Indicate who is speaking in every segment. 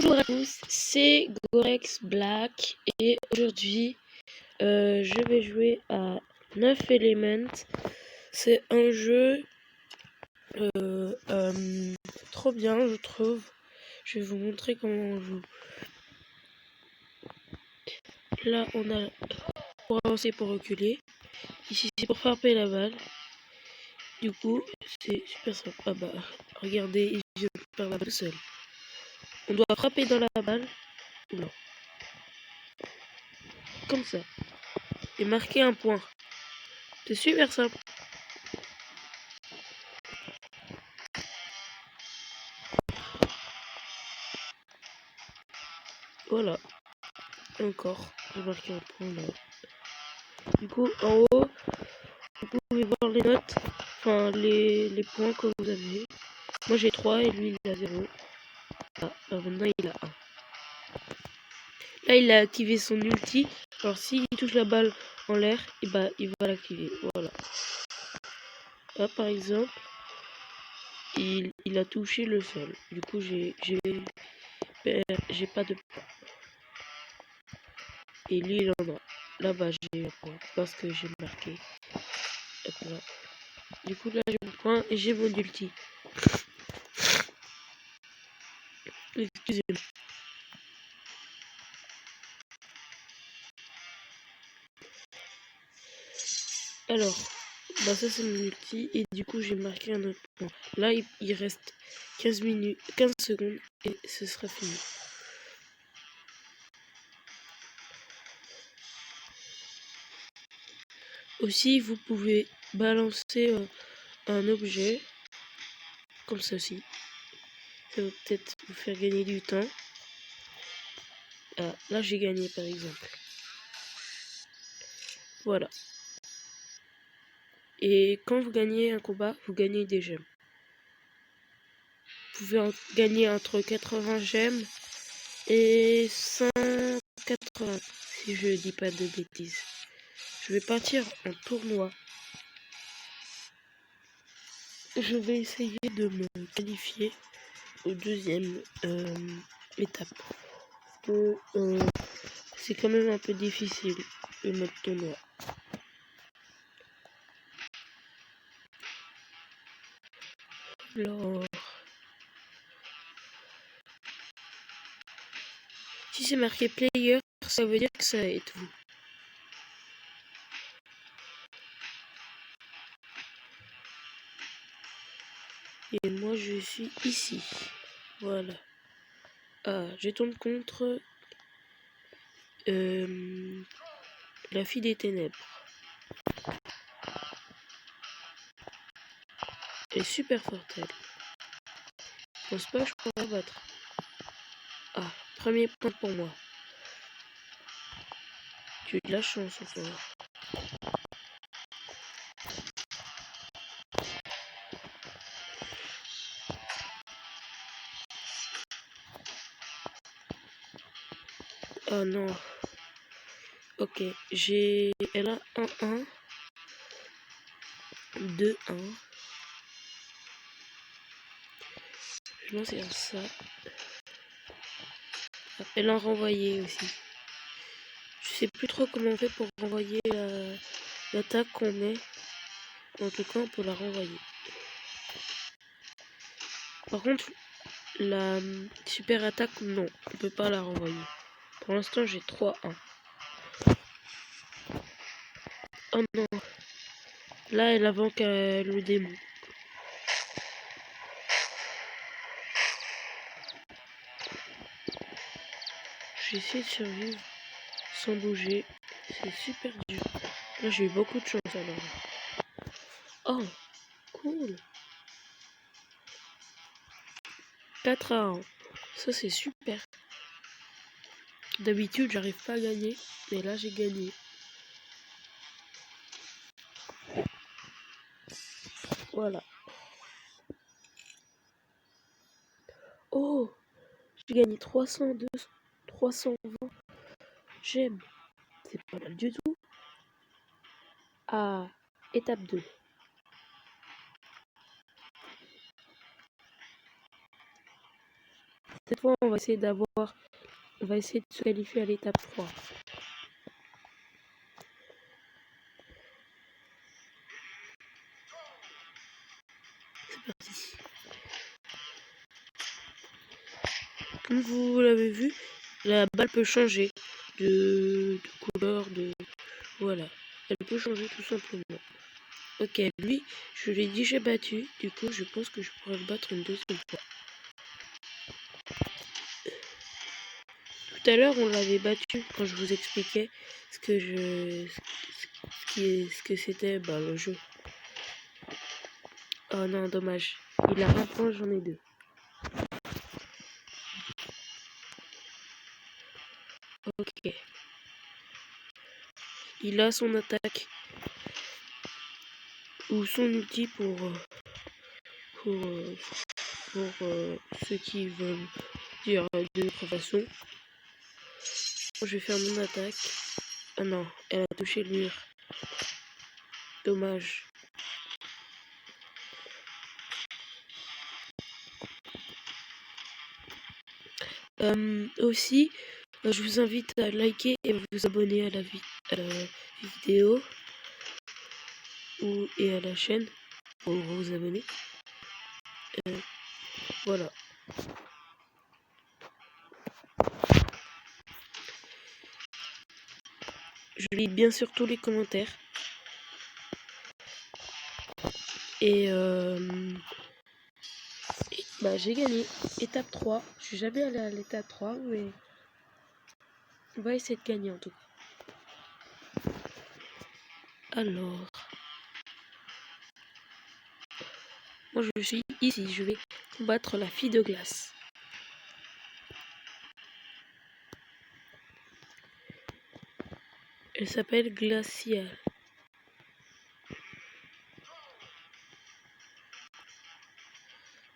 Speaker 1: Bonjour à tous, c'est Gorex Black et aujourd'hui je vais jouer à 9 Elements. C'est un jeu trop bien je trouve. Je vais vous montrer comment on joue. Là on a pour avancer, pour reculer. Ici c'est pour frapper la balle. Du coup c'est super simple. Ah bah regardez, je perds la balle seul. On doit frapper dans la balle. Oula. Comme ça. Et marquer un point. C'est super simple. Voilà. Encore. J'ai marqué un point là. Du coup, en haut, vous pouvez voir les notes. Enfin, les points que vous avez. Moi j'ai 3 et lui il a 0. Ah, maintenant il a 1. Là il a activé son ulti. Alors s'il touche la balle en l'air, et bah il va l'activer. Voilà. Là par exemple, il a touché le sol. Du coup j'ai pas de points. Et lui il en a. Là-bas j'ai un point parce que j'ai marqué. Hop là. Du coup là j'ai mon point et j'ai mon ulti. Excusez-moi. Alors, bah ça c'est mon ulti et du coup j'ai marqué un autre point. Là il reste 15 minutes, 15 secondes et ce sera fini. Aussi vous pouvez balancer un objet comme ceci. Ça va peut-être vous faire gagner du temps. Ah, là j'ai gagné par exemple. Voilà. Et quand vous gagnez un combat, vous gagnez des gemmes. Vous pouvez en gagner entre 80 gemmes et 180 si je dis pas de bêtises. Je vais partir en tournoi. Je vais essayer de me qualifier au deuxième étape. Parce que c'est quand même un peu difficile le mode tournoi. Alors, si c'est marqué player, ça veut dire que ça va être vous. Et moi je suis ici. Voilà. Ah, je tombe contre la fille des ténèbres. Elle est super forte elle. Je pense pas que je pourrais la battre. Ah, premier point pour moi. Tu as de la chance encore. Oh non. Ok, elle a 1-1. 2-1. Je lance ça. Elle a renvoyé aussi. Je sais plus trop comment on fait pour renvoyer l'attaque qu'on met. En tout cas, on peut la renvoyer. Par contre, la super attaque, non, on peut pas la renvoyer. Pour l'instant, j'ai 3-1. Oh non. Là, elle invoque le démon. J'ai essayé de survivre sans bouger. C'est super dur. Là, j'ai eu beaucoup de chance alors. Oh, cool. 4-1. Ça, c'est super. D'habitude, j'arrive pas à gagner. Mais là, j'ai gagné. Voilà. Oh, j'ai gagné 302, 320. J'aime. C'est pas mal du tout. Ah, étape 2. Cette fois, on va essayer de se qualifier à l'étape 3. C'est parti. Comme vous l'avez vu, la balle peut changer de couleur, voilà. Elle peut changer tout simplement. Ok, lui, je l'ai déjà battu. Du coup, je pense que je pourrais le battre une deuxième fois. Tout à l'heure, on l'avait battu quand je vous expliquais ce que c'était le jeu. Oh non, dommage. Il a un point, j'en ai deux. Ok. Il a son attaque ou son outil pour ceux qui veulent dire de notre façon. Je vais faire mon attaque. Ah non, elle a touché le mur. Dommage. Aussi, je vous invite à liker et vous abonner à la vidéo et à la chaîne pour vous abonner. Voilà. Je lis bien sûr tous les commentaires. Et j'ai gagné. Étape 3. Je suis jamais allé à l'étape 3, mais on va essayer de gagner en tout cas. Alors, moi je suis ici. Je vais combattre la fille de glace. Elle s'appelle Glacial.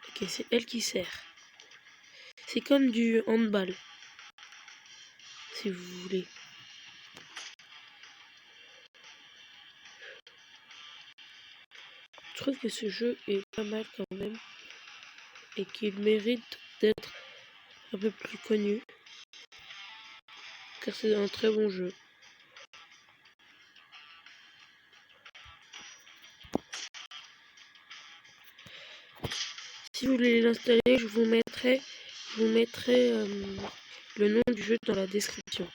Speaker 1: Ok, c'est elle qui sert. C'est comme du handball, si vous voulez. Je trouve que ce jeu est pas mal quand même et qu'il mérite d'être un peu plus connu car c'est un très bon jeu. Si vous voulez l'installer, je vous mettrai le nom du jeu dans la description.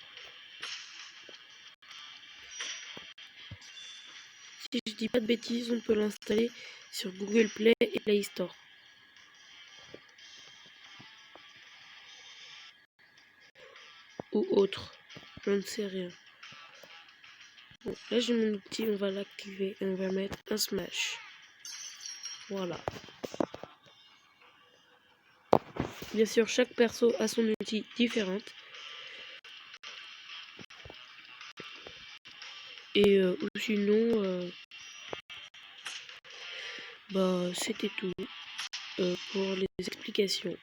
Speaker 1: Si je dis pas de bêtises, on peut l'installer sur Google Play et Play Store. Ou autre, je ne sais rien. Bon, là j'ai mon outil, on va l'activer et on va mettre un smash. Voilà. Bien sûr, chaque perso a son outil différente. Et sinon, c'était tout pour les explications.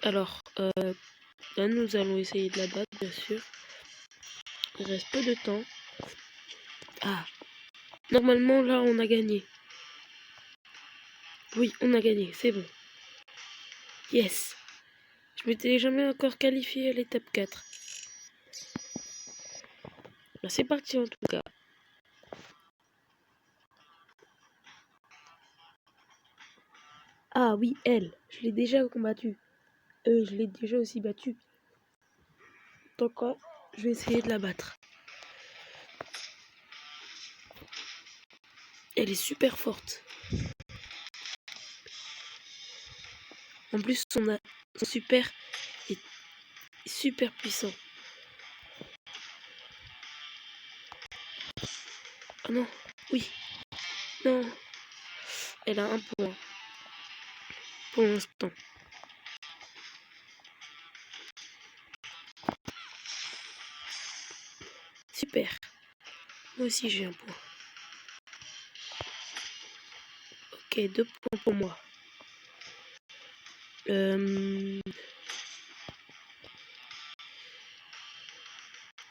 Speaker 1: Alors, là nous allons essayer de la battre, bien sûr. Il reste peu de temps. Ah, normalement là on a gagné. Oui, on a gagné, c'est bon. Yes. Je m'étais jamais encore qualifié à l'étape 4. Là, c'est parti en tout cas. Ah oui, elle. Je l'ai déjà combattue. Je l'ai déjà aussi battue. Donc, je vais essayer de la battre. Elle est super forte. En plus, son super est super puissant. Oh non, oui, non. Elle a un point. Pour l'instant. Super. Moi aussi, j'ai un point. Ok, 2 points pour moi.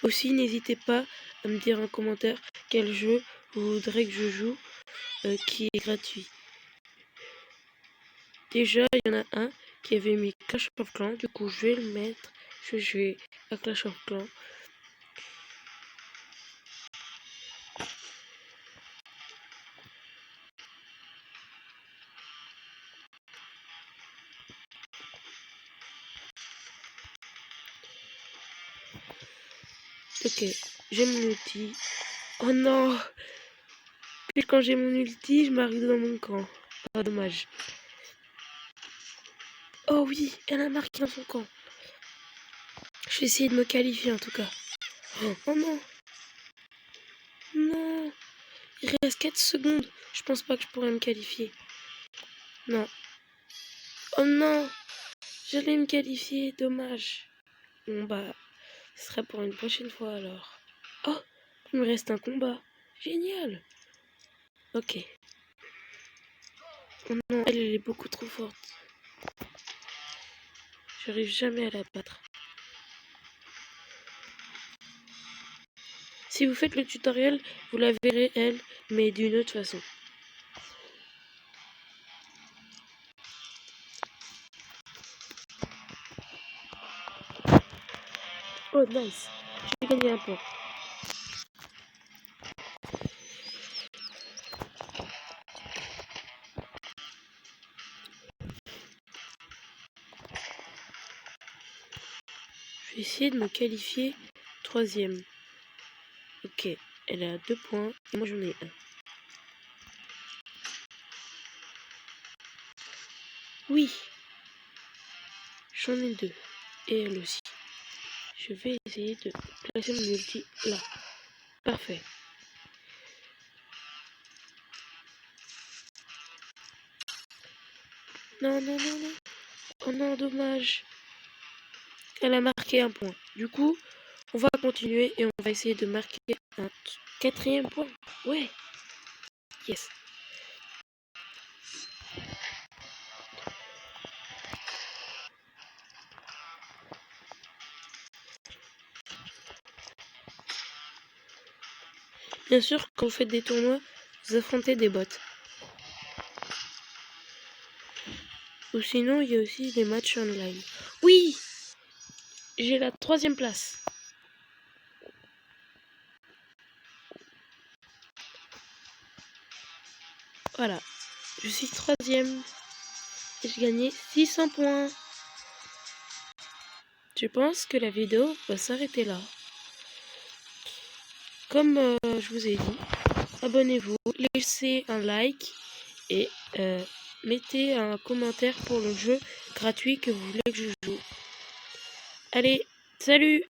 Speaker 1: Aussi, n'hésitez pas à me dire en commentaire quel jeu vous voudrez que je joue qui est gratuit. Déjà, il y en a un qui avait mis Clash of Clans. Du coup, je vais le mettre. Je vais jouer à Clash of Clans. Ok, j'ai mon ulti. Oh non! Puis quand j'ai mon ulti, je m'arrive dans mon camp. Ah, dommage. Oh oui, elle a marqué dans son camp. Je vais essayer de me qualifier en tout cas. Oh non! Non! Il reste 4 secondes. Je pense pas que je pourrais me qualifier. Non. Oh non! J'allais me qualifier, dommage. Bon bah, ce sera pour une prochaine fois alors. Oh! Il me reste un combat. Génial! Ok. Oh non, elle est beaucoup trop forte. J'arrive jamais à la battre. Si vous faites le tutoriel, vous la verrez elle, mais d'une autre façon. Oh nice, j'ai gagné un point. Je vais essayer de me qualifier 3e. Ok, elle a 2 points et moi j'en ai 1. Oui, j'en ai 2 et elle aussi. Je vais essayer de placer mon ulti là. Parfait. Non, non, non, non. Oh non, dommage. Elle a marqué un point. Du coup, on va continuer et on va essayer de marquer un 4e point. Ouais. Yes. Bien sûr, quand vous faites des tournois, vous affrontez des bots. Ou sinon, il y a aussi des matchs online. Oui! J'ai la 3e place. Voilà. Je suis 3e. Et j'ai gagné 600 points. Je pense que la vidéo va s'arrêter là. Comme je vous ai dit, abonnez-vous, laissez un like et mettez un commentaire pour le jeu gratuit que vous voulez que je joue. Allez, salut!